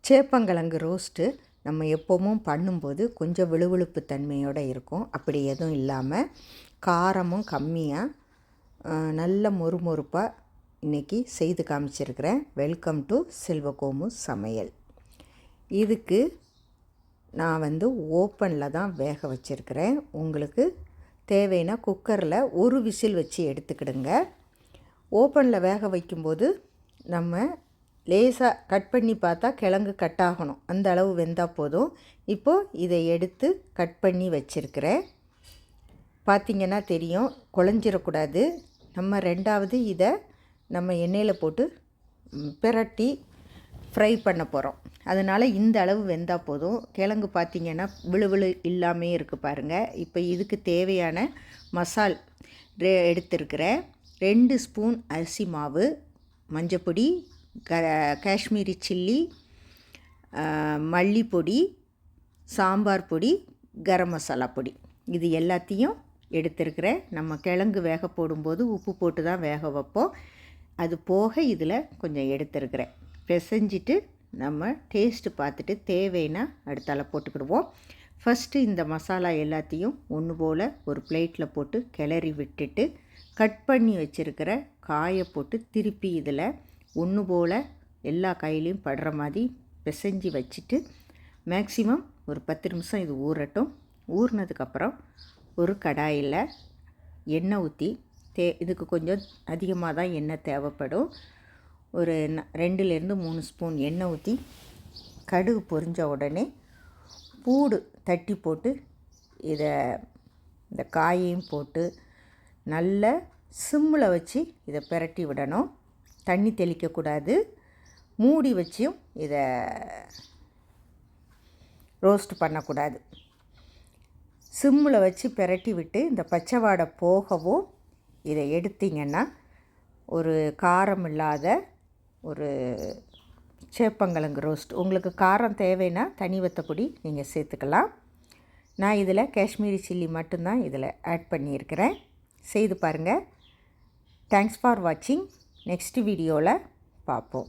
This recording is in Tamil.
சேப்பங்கிழங்கு ரோஸ்ட்டு நம்ம எப்போவும் பண்ணும்போது கொஞ்சம் விழுவிழுப்பு தன்மையோடு இருக்கும். அப்படி எதுவும் இல்லாமல் காரமும் கம்மியாக நல்ல மொறுமொறுப்பாக இன்றைக்கி செய்து காமிச்சிருக்கிறேன். வெல்கம் டு செல்வகோமு சமையல். இதுக்கு நான் ஓப்பனில் தான் வேக வச்சுருக்கிறேன். உங்களுக்கு தேவைன்னா குக்கரில் ஒரு விசில் வச்சு எடுத்துக்கிடுங்க. ஓப்பனில் வேக வைக்கும்போது நம்ம லேசாக கட் பண்ணி பார்த்தா கிழங்கு கட் ஆகணும், அந்த அளவு வெந்தால் போதும். இப்போது இதை எடுத்து கட் பண்ணி வச்சுருக்கிறேன். பார்த்திங்கன்னா தெரியும், குழஞ்சிடக்கூடாது. நம்ம ரெண்டாவது இதை நம்ம எண்ணெயில் போட்டு பிரட்டி ஃப்ரை பண்ண போகிறோம். அதனால் இந்த அளவு வெந்தால் போதும். கிழங்கு பார்த்திங்கன்னா விழுவிழு இல்லாமே இருக்குது பாருங்கள். இப்போ இதுக்கு தேவையான மசால் எடுத்துருக்கிறேன். 2 ஸ்பூன் அரிசி மாவு, மஞ்சப்பொடி, காஷ்மீரி சில்லி, மல்லிப்பொடி, சாம்பார் பொடி, கரம் மசாலா பொடி, இது எல்லாத்தையும் எடுத்துருக்கிறேன். நம்ம கிழங்கு வேக போடும்போது உப்பு போட்டு தான் வேக வைப்போம். அது போக இதில் கொஞ்சம் எடுத்துருக்கிறேன். பிசைஞ்சிட்டு நம்ம டேஸ்ட்டு பார்த்துட்டு தேவைன்னா அடுத்தால போட்டுக்கிடுவோம். ஃபஸ்ட்டு இந்த மசாலா எல்லாத்தையும் ஒன்று போல் ஒரு பிளேட்டில் போட்டு கிளறி விட்டுட்டு கட் பண்ணி வச்சுருக்கிற காயை போட்டு திருப்பி இதில் ஒன்று போல் எல்லா காயிலையும் படுற மாதிரி பிசைஞ்சி வச்சுட்டு மேக்ஸிமம் ஒரு 10 நிமிஷம் இது ஊறட்டும். ஊறினதுக்கப்புறம் ஒரு கடாயில் எண்ணெய் ஊற்றி இதுக்கு கொஞ்சம் அதிகமாக தான் எண்ணெய் தேவைப்படும். ஒரு 2லேருந்து 3 ஸ்பூன் எண்ணெய் ஊற்றி கடுகு பொரிஞ்ச உடனே பூடு தட்டி போட்டு இந்த காயையும் போட்டு நல்ல சிம்மில் வச்சு இதை பிரட்டி விடணும். தண்ணி தெளிக்கக்கூடாது. மூடி வச்சும் இதை ரோஸ்ட் பண்ணக்கூடாது. சிம்மில் வச்சு பிரட்டி விட்டு இந்த பச்சை வாடை போகவும் இதை எடுத்திங்கன்னா ஒரு காரம் இல்லாத ஒரு சேப்பங்கிழங்கு ரோஸ்ட். உங்களுக்கு காரம் தேவைன்னா தனி வத்தப்பொடி நீங்கள் சேர்த்துக்கலாம். நான் இதில் காஷ்மீரி சில்லி மட்டும்தான் இதில் ஆட் பண்ணியிருக்கிறேன். செய்து பாருங்கள். தேங்க்ஸ் ஃபார் வாட்சிங். நெக்ஸ்ட் வீடியோவில் பார்ப்போம்.